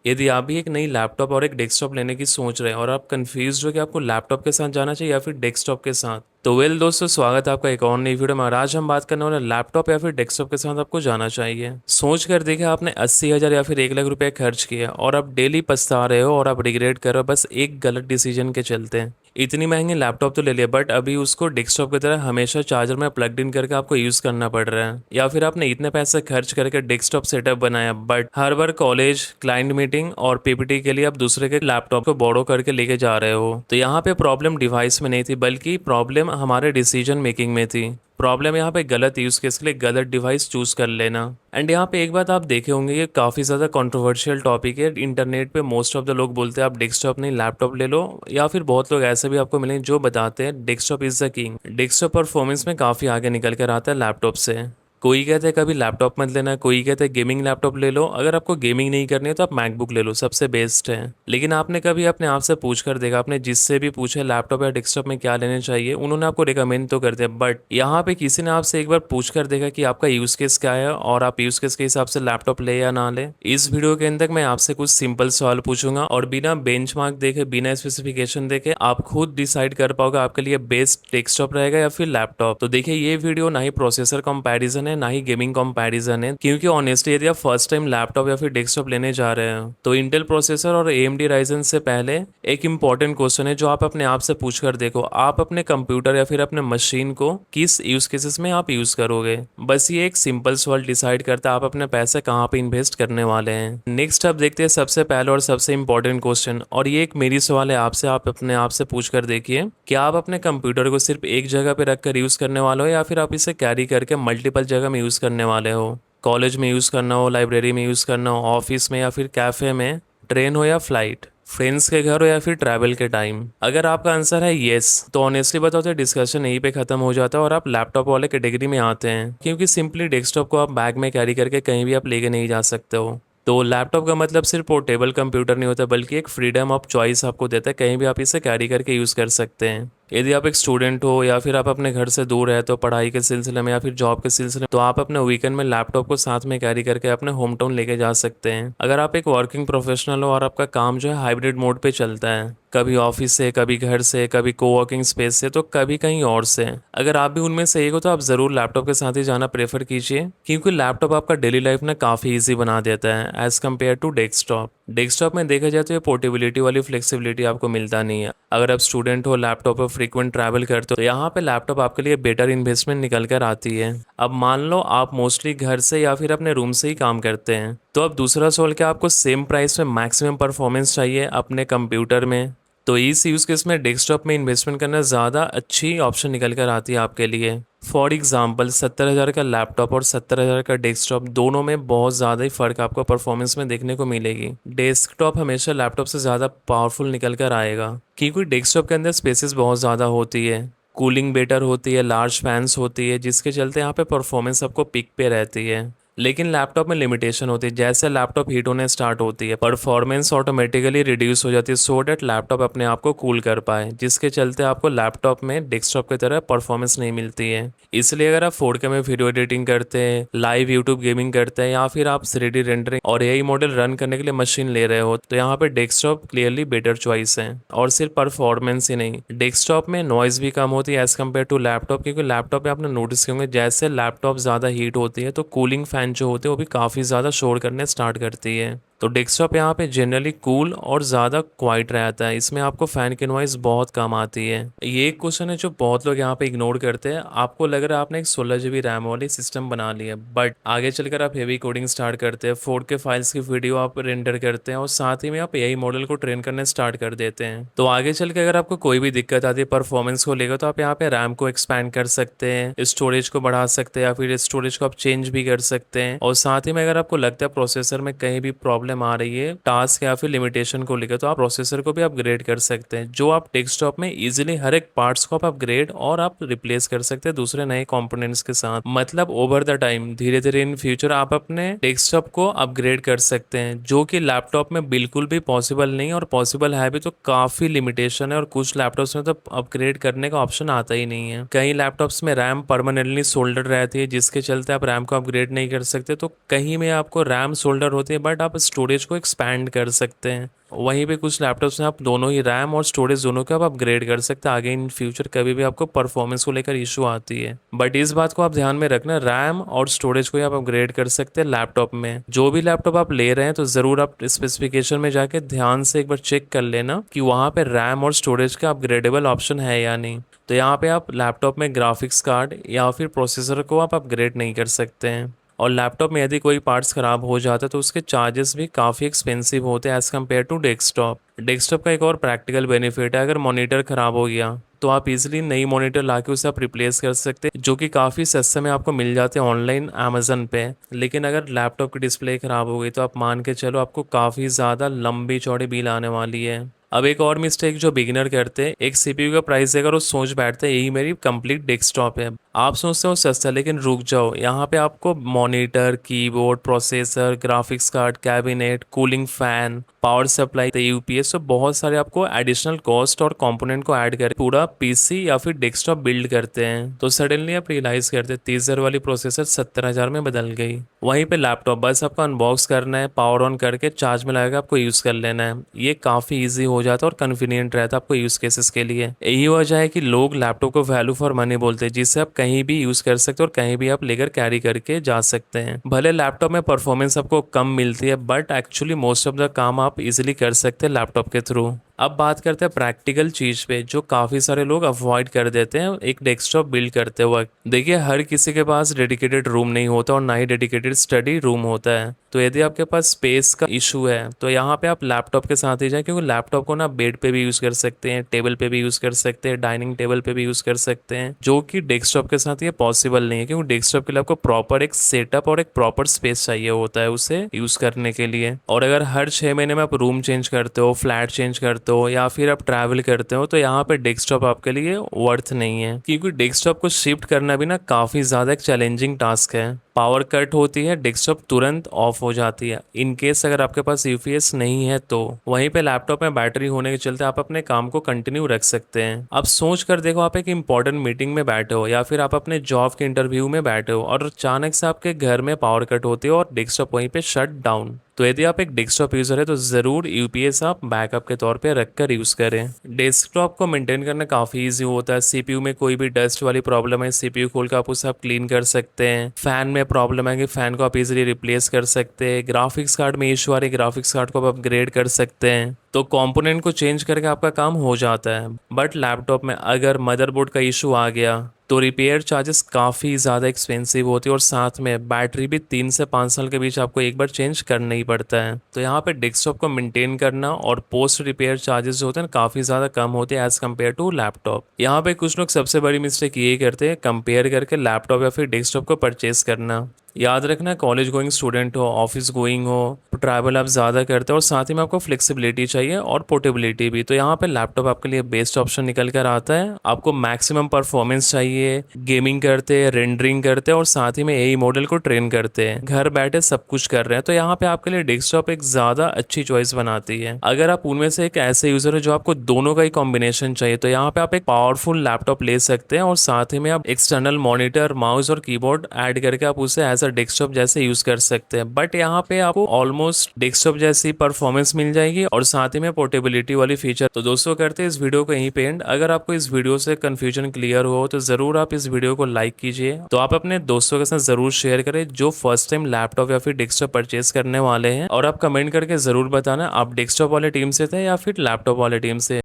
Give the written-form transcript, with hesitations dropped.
यदि आप भी एक नई लैपटॉप और एक डेस्कटॉप लेने की सोच रहे हैं और आप कंफ्यूज हो कि आपको लैपटॉप के साथ जाना चाहिए या फिर डेस्कटॉप के साथ, तो वेल दोस्तों, स्वागत है आपका एक और नई वीडियो में। और आज हम बात करने वाले लैपटॉप या फिर डेस्कटॉप के साथ आपको जाना चाहिए। सोच कर देखा आपने 80,000 या फिर 1 लाख रुपए खर्च किए और आप डेली पछता रहे हो और आप रिग्रेट कर रहे हो बस एक गलत डिसीजन के चलते। इतनी महंगी लैपटॉप तो ले लिया बट अभी उसको डेस्कटॉप की तरह हमेशा चार्जर में प्लग्ड इन करके आपको यूज करना पड़ रहा है। या फिर आपने इतने पैसे खर्च करके डेस्कटॉप सेटअप बनाया but her bar college, client meeting और पीपीटी के लिए आप दूसरे के लैपटॉप को बोरो करके लेके जा रहे हो। तो यहाँ पे प्रॉब्लम डिवाइस में नहीं थी बल्कि प्रॉब्लम हमारे डिसीजन मेकिंग में थी। प्रॉब्लम यहाँ पे गलत यूज केस के लिए गलत डिवाइस चूज कर लेना। एंड यहाँ पे एक बात आप देखे होंगे, ये काफी ज्यादा कंट्रोवर्शियल टॉपिक है। इंटरनेट पे मोस्ट ऑफ द लोग बोलते हैं आप डेस्कटॉप नहीं लैपटॉप ले लो, या फिर बहुत लोग ऐसे भी आपको मिलेंगे जो बताते हैं desktop is the king. Desktop performance में काफी आगे निकल कर आता है लैपटॉप से। कोई कहते हैं कभी लैपटॉप मत लेना, कोई कहते हैं गेमिंग लैपटॉप ले लो। अगर आपको गेमिंग नहीं करनी है तो आप मैकबुक ले लो, सबसे बेस्ट है। लेकिन आपने कभी अपने आप से पूछ कर देखा, आपने जिससे भी पूछे लैपटॉप या डेस्कटॉप में क्या लेने चाहिए, उन्होंने आपको रिकमेंड तो कर दिया बट यहाँ पे किसी ने आपसे एक बार पूछ कर देखा कि आपका यूज केस क्या है और आप यूज केस के हिसाब से लैपटॉप ले या ना ले। इस वीडियो के अंदर मैं आपसे कुछ सिंपल सवाल पूछूंगा और बिना बेंचमार्क देखे, बिना स्पेसिफिकेशन देखे आप खुद डिसाइड कर पाओगे आपके लिए बेस्ट डेस्कटॉप रहेगा या फिर लैपटॉप। तो देखिए, ये वीडियो ना ही प्रोसेसर कंपैरिजन है ना ही गेमिंग कंपैरिजन है, क्योंकि ऑनेस्टली यदि आप फर्स्ट टाइम लैपटॉप या फिर डेस्कटॉप लेने जा रहे हैं तो इंटेल प्रोसेसर और AMD राइजन से पहले एक इंपॉर्टेंट क्वेश्चन है जो आप अपने आप से पूछ कर देखो, आप अपने कंप्यूटर या फिर अपने मशीन को किस यूज केसेस में आप यूज करोगे। बस ये एक सिंपल सवाल डिसाइड करता है आप अपने पैसे कहाँ पे इन्वेस्ट करने वाले हैं। नेक्स्ट आप देखते हैं सबसे पहले और सबसे इंपॉर्टेंट क्वेश्चन, और ये एक मेरी सवाल है आपसे, आप अपने आप से पूछ कर देखिए, क्या आप अपने कंप्यूटर को सिर्फ एक जगह पे रख कर यूज करने वाले हो या फिर आप इसे कैरी करके मल्टीपल जगह में यूज करने वाले हो। कॉलेज में यूज करना हो, लाइब्रेरी में यूज करना हो, ऑफिस में या फिर कैफे में, ट्रेन हो या फ्लाइट, फ्रेंड्स के घर हो या फिर ट्रैवल के टाइम। अगर आपका आंसर है येस तो ऑनेस्टली बताओ तो डिस्कशन यहीं पे खत्म हो जाता है और आप लैपटॉप वाले कैटेगरी में आते हैं, क्योंकि सिंपली डेस्कटॉप को आप बैग में कैरी करके कहीं भी आप लेके नहीं जा सकते हो। तो लैपटॉप का मतलब सिर्फ पोर्टेबल कंप्यूटर नहीं होता बल्कि एक फ्रीडम ऑफ चॉइस आपको देता है, कहीं भी आप इसे कैरी करके यूज़ कर सकते हैं। यदि आप एक स्टूडेंट हो या फिर आप अपने घर से दूर रहते हो पढ़ाई के सिलसिले में या फिर जॉब के सिलसिले में, तो आप अपने वीकेंड में लैपटॉप को साथ में कैरी करके अपने होम टाउन लेके जा सकते हैं। अगर आप एक वर्किंग प्रोफेशनल हो और आपका काम जो है हाइब्रिड मोड पे चलता है, कभी ऑफिस से, कभी घर से, कभी कोवर्किंग स्पेस से, तो कभी कहीं और से, अगर आप भी उनमें से एक हो तो आप ज़रूर लैपटॉप के साथ ही जाना प्रेफर कीजिए, क्योंकि लैपटॉप आपका डेली लाइफ ना काफ़ी ईजी बना देता है as compare to desktop. Desktop में देखा जाए तो ये पोर्टेबिलिटी वाली फ्लेक्सिबिलिटी आपको मिलता नहीं है। अगर आप स्टूडेंट हो, लैपटॉप पर फ्रीक्वेंट ट्रैवल करते हो, तो यहाँ पे लैपटॉप आपके लिए बेटर इन्वेस्टमेंट निकल कर आती है। अब मान लो आप मोस्टली घर से या फिर अपने रूम से ही काम करते हैं, तो अब दूसरा सवाल, क्या आपको सेम प्राइस में मैक्सिमम परफॉर्मेंस चाहिए अपने कंप्यूटर में, तो इस यूज़ केस में डेस्कटॉप में इन्वेस्टमेंट करना ज़्यादा अच्छी ऑप्शन निकल कर आती है आपके लिए। फॉर एग्जाम्पल 70,000 का लैपटॉप और 70,000 का डेस्कटॉप, दोनों में बहुत ज़्यादा ही फ़र्क आपको परफॉर्मेंस में देखने को मिलेगी। डेस्कटॉप हमेशा लैपटॉप से ज़्यादा पावरफुल निकल कर आएगा, क्योंकि डेस्कटॉप के अंदर स्पेसेस बहुत ज़्यादा होती है, कूलिंग बेटर होती है, लार्ज फैंस होती है, जिसके चलते यहाँ पे परफॉर्मेंस आपको पिक पे रहती है। लेकिन लैपटॉप में लिमिटेशन होती है, जैसे लैपटॉप हीट होने स्टार्ट होती है परफॉर्मेंस ऑटोमेटिकली रिड्यूस हो जाती है, सो डैट लैपटॉप अपने आप को कूल कर पाए, जिसके चलते आपको लैपटॉप में डेस्कटॉप की तरह परफॉर्मेंस नहीं मिलती है। इसलिए अगर आप 4K में वीडियो एडिटिंग करते हैं, लाइव यूट्यूब गेमिंग करते हैं, या फिर आप 3D रेंडरिंग और AI मॉडल रन करने के लिए मशीन ले रहे हो, तो यहाँ पे डेस्कटॉप क्लियरली बेटर चॉइस है। और सिर्फ परफॉर्मेंस ही नहीं, डेस्कटॉप में नॉइज भी कम होती है एज कम्पेयर टू लैपटॉप, क्योंकि लैपटॉप में आपने नोटिस किए होंगे जैसे लैपटॉप ज़्यादा हीट होती है तो कूलिंग फैन जो होते हैं वो भी काफ़ी ज़्यादा शोर करने स्टार्ट करती है। तो डेस्कटॉप यहाँ पे जनरली कूल और ज़्यादा क्वाइट रहता है, इसमें आपको फ़ैन की नॉइस बहुत कम आती है। ये एक क्वेश्चन है जो बहुत लोग यहाँ पे इग्नोर करते हैं। आपको लग रहा है आपने एक 16 GB रैम वाली सिस्टम बना ली है, बट आगे चलकर आप हेवी कोडिंग स्टार्ट करते हैं, 4K फाइल्स की वीडियो आप रेंडर करते हैं और साथ ही में आप AI मॉडल को ट्रेन करने स्टार्ट कर देते हैं, तो आगे चल के अगर आपको कोई भी दिक्कत आती है परफॉर्मेंस को लेकर, तो आप यहाँ पे रैम को एक्सपैंड कर सकते हैं, स्टोरेज को बढ़ा सकते हैं या फिर स्टोरेज को आप चेंज भी कर सकते हैं। और साथ ही में अगर आपको लगता है प्रोसेसर में कहीं भी प्रॉब्लम आ रही है टास्क या फिर लिमिटेशन को लेकर, तो आप प्रोसेसर को भी अपग्रेड कर सकते हैं, जो आप डेस्कटॉप में इजीली हर एक पार्ट्स को आप अपग्रेड और आप रिप्लेस कर सकते हैं दूसरे नए कंपोनेंट्स के साथ। मतलब ओवर द टाइम, धीरे धीरे इन फ्यूचर आप अपने डेस्कटॉप को अपग्रेड कर सकते हैं, जो कि लैपटॉप में बिल्कुल भी पॉसिबल नहीं है, और पॉसिबल है भी तो काफी लिमिटेशन है, और कुछ लैपटॉप्स में तो अपग्रेड करने का ऑप्शन आता ही नहीं है। कई लैपटॉप्स में रैम परमानेंटली सोल्डर रहती है, जिसके चलते आप रैम को अपग्रेड नहीं कर सकते, तो कहीं में आपको रैम सोल्डर होती है बट आप स्टोरेज को एक्सपैंड कर सकते हैं। वहीं पे कुछ लैपटॉप्स में आप दोनों ही रैम और स्टोरेज दोनों को आप अपग्रेड कर सकते हैं, आगे इन फ्यूचर कभी भी आपको परफॉर्मेंस को लेकर इशू आती है। बट इस बात को आप ध्यान में रखना, रैम और स्टोरेज को ही आप अपग्रेड कर सकते हैं लैपटॉप में। जो भी लैपटॉप आप ले रहे हैं तो ज़रूर आप स्पेसिफिकेशन में जाके ध्यान से एक बार चेक कर लेना कि वहाँ पे रैम और स्टोरेज का अपग्रेडेबल ऑप्शन है या नहीं। तो यहाँ पे आप लैपटॉप में ग्राफिक्स कार्ड या फिर प्रोसेसर को आप अपग्रेड नहीं कर सकते हैं। और लैपटॉप में यदि कोई पार्ट्स ख़राब हो जाता है तो उसके चार्जेस भी काफ़ी एक्सपेंसिव होते हैं as compare to desktop. Desktop का एक और प्रैक्टिकल बेनिफिट है, अगर मॉनिटर ख़राब हो गया तो आप इजीली नई मॉनिटर लाके उसे आप रिप्लेस कर सकते हैं, जो कि काफ़ी सस्ते में आपको मिल जाते हैं ऑनलाइन अमेजन पे। लेकिन अगर लैपटॉप की डिस्प्ले ख़राब हो गई तो आप मान के चलो आपको काफ़ी ज़्यादा लंबी चौड़ी बिल आने वाली है। अब एक और मिस्टेक जो बिगिनर करते हैं, एक सीपीयू का प्राइस देकर वो सोच बैठते हैं यही मेरी कंप्लीट डेस्कटॉप है। आप सोचते हो सस्ता, लेकिन रुक जाओ, यहाँ पे आपको monitor, keyboard, processor, graphics card, cabinet, cooling fan, power supply, UPS, तो बहुत सारे आपको एडिशनल कॉस्ट और कंपोनेंट को ऐड कर पूरा पीसी या फिर डेस्कटॉप बिल्ड करते हैं। तो सडनली आप रियलाइज करते हैं 30,000 वाली प्रोसेसर 70,000 में बदल गई। वहीं पे लैपटॉप बस आपको अनबॉक्स करना है, पावर ऑन करके चार्ज में लगाकर आपको यूज़ कर लेना है। ये काफ़ी ईजी हो जाता है और कन्वीनियंट रहता है आपको यूज़ केसेस के लिए। यही वजह है कि लोग लैपटॉप को वैल्यू फॉर मनी बोलते हैं, जिससे आप कहीं भी यूज़ कर सकते हो और कहीं भी आप लेकर कैरी करके जा सकते हैं। भले लैपटॉप में परफॉर्मेंस आपको कम मिलती है, but actually most of the काम आप इजीली कर सकते हैं लैपटॉप के थ्रू। अब बात करते हैं प्रैक्टिकल चीज़ पे, जो काफ़ी सारे लोग अवॉइड कर देते हैं एक डेस्कटॉप बिल्ड करते वक्त। देखिए, हर किसी के पास डेडिकेटेड रूम नहीं होता और ना ही डेडिकेटेड स्टडी रूम होता है। तो यदि आपके पास स्पेस का इशू है तो यहाँ पे आप लैपटॉप के साथ ही जाए, क्योंकि लैपटॉप को ना बेड पे भी यूज़ कर सकते हैं, टेबल पे भी यूज़ कर सकते हैं, डाइनिंग टेबल पे भी यूज़ कर सकते हैं, जो कि डेस्कटॉप के साथ ये पॉसिबल नहीं है, क्योंकि डेस्कटॉप के लिए आपको प्रॉपर एक सेटअप और एक प्रॉपर स्पेस चाहिए होता है उसे यूज़ करने के लिए। और अगर हर 6 महीने में आप रूम चेंज करते हो, फ्लैट चेंज करते हो या फिर आप ट्रैवल करते हो, तो यहाँ पे डेस्कटॉप आपके लिए वर्थ नहीं है, क्योंकि डेस्कटॉप को शिफ्ट करना भी ना काफ़ी ज़्यादा एक चैलेंजिंग टास्क है। पावर कट होती है, डेस्कटॉप तुरंत ऑफ हो जाती है इन केस अगर आपके पास यूपीएस नहीं है तो। वहीं पे लैपटॉप में बैटरी होने के चलते आप अपने काम को कंटिन्यू रख सकते हैं। अब सोच कर देखो, आप एक इंपॉर्टेंट मीटिंग में बैठे हो या फिर आप अपने जॉब के इंटरव्यू में बैठे हो और अचानक से आपके घर में पावर कट होती है और डेस्कटॉप वहीं पे शट डाउन। तो यदि आप एक डेस्कटॉप यूज़र है तो ज़रूर यूपीएस आप बैकअप के तौर पे रखकर यूज़ करें। डेस्कटॉप को मेंटेन करना काफ़ी इजी होता है। सीपीयू में कोई भी डस्ट वाली प्रॉब्लम है, सीपीयू खोल कर आप उसे आप क्लीन कर सकते हैं। फैन में प्रॉब्लम है कि फ़ैन को आप इजीली रिप्लेस कर सकते हैं। ग्राफिक्स कार्ड में इशू आ रही, ग्राफिक्स कार्ड को आप अपग्रेड कर सकते हैं। तो कंपोनेंट को चेंज करके आपका काम हो जाता है। बट लैपटॉप में अगर मदरबोर्ड का इशू आ गया तो रिपेयर चार्जेस काफ़ी ज़्यादा एक्सपेंसिव होती है और साथ में बैटरी भी 3 से 5 साल के बीच आपको एक बार चेंज करना ही पड़ता है। तो यहाँ पे डेस्कटॉप को मेंटेन करना और पोस्ट रिपेयर चार्जेस जो होते हैं काफ़ी ज़्यादा कम होते हैं एज़ कम्पेयर टू लैपटॉप। यहाँ पे कुछ लोग सबसे बड़ी मिस्टेक ये करते हैं, कंपेयर करके लैपटॉप या फिर डेस्कटॉप को परचेज करना। याद रखना, कॉलेज गोइंग स्टूडेंट हो, ऑफिस गोइंग हो, ट्रैवल आप ज़्यादा करते हो और साथ ही में आपको फ्लेक्सिबिलिटी चाहिए और पोर्टेबिलिटी भी, तो यहाँ पे लैपटॉप आपके लिए बेस्ट ऑप्शन निकल कर आता है। आपको मैक्सिमम परफॉर्मेंस चाहिए, गेमिंग करते हैं, रेंडरिंग करते हैं और साथ ही में एआई मॉडल को ट्रेन करते हैं, घर बैठे सब कुछ कर रहे हैं, तो यहाँ पे आपके लिए डेस्कटॉप एक ज़्यादा अच्छी चॉइस बनाती है। अगर आप उनमें से एक ऐसे यूज़र है जो आपको दोनों का ही कॉम्बिनेशन चाहिए, तो यहाँ पे आप एक पावरफुल लैपटॉप ले सकते हैं और साथ ही में आप एक्सटर्नल मॉनिटर, माउस और कीबोर्ड ऐड करके आप उसे एज डेस्कटॉप जैसे यूज कर सकते हैं। बट यहाँ पे आपको ऑलमोस्ट डेस्कटॉप जैसी परफॉर्मेंस मिल जाएगी और साथ ही में पोर्टेबिलिटी वाली फीचर। तो दोस्तों, करते हैं इस वीडियो को यहीं पे एंड। अगर आपको इस वीडियो से कंफ्यूजन क्लियर हो तो जरूर आप इस वीडियो को लाइक कीजिए। तो आप अपने दोस्तों के साथ जरूर शेयर करें जो फर्स्ट टाइम लैपटॉप या फिर डेस्कटॉप परचेज करने वाले हैं, और आप कमेंट करके जरूर बताना आप डेस्कटॉप वाले टीम से थे या फिर लैपटॉप वाले टीम से।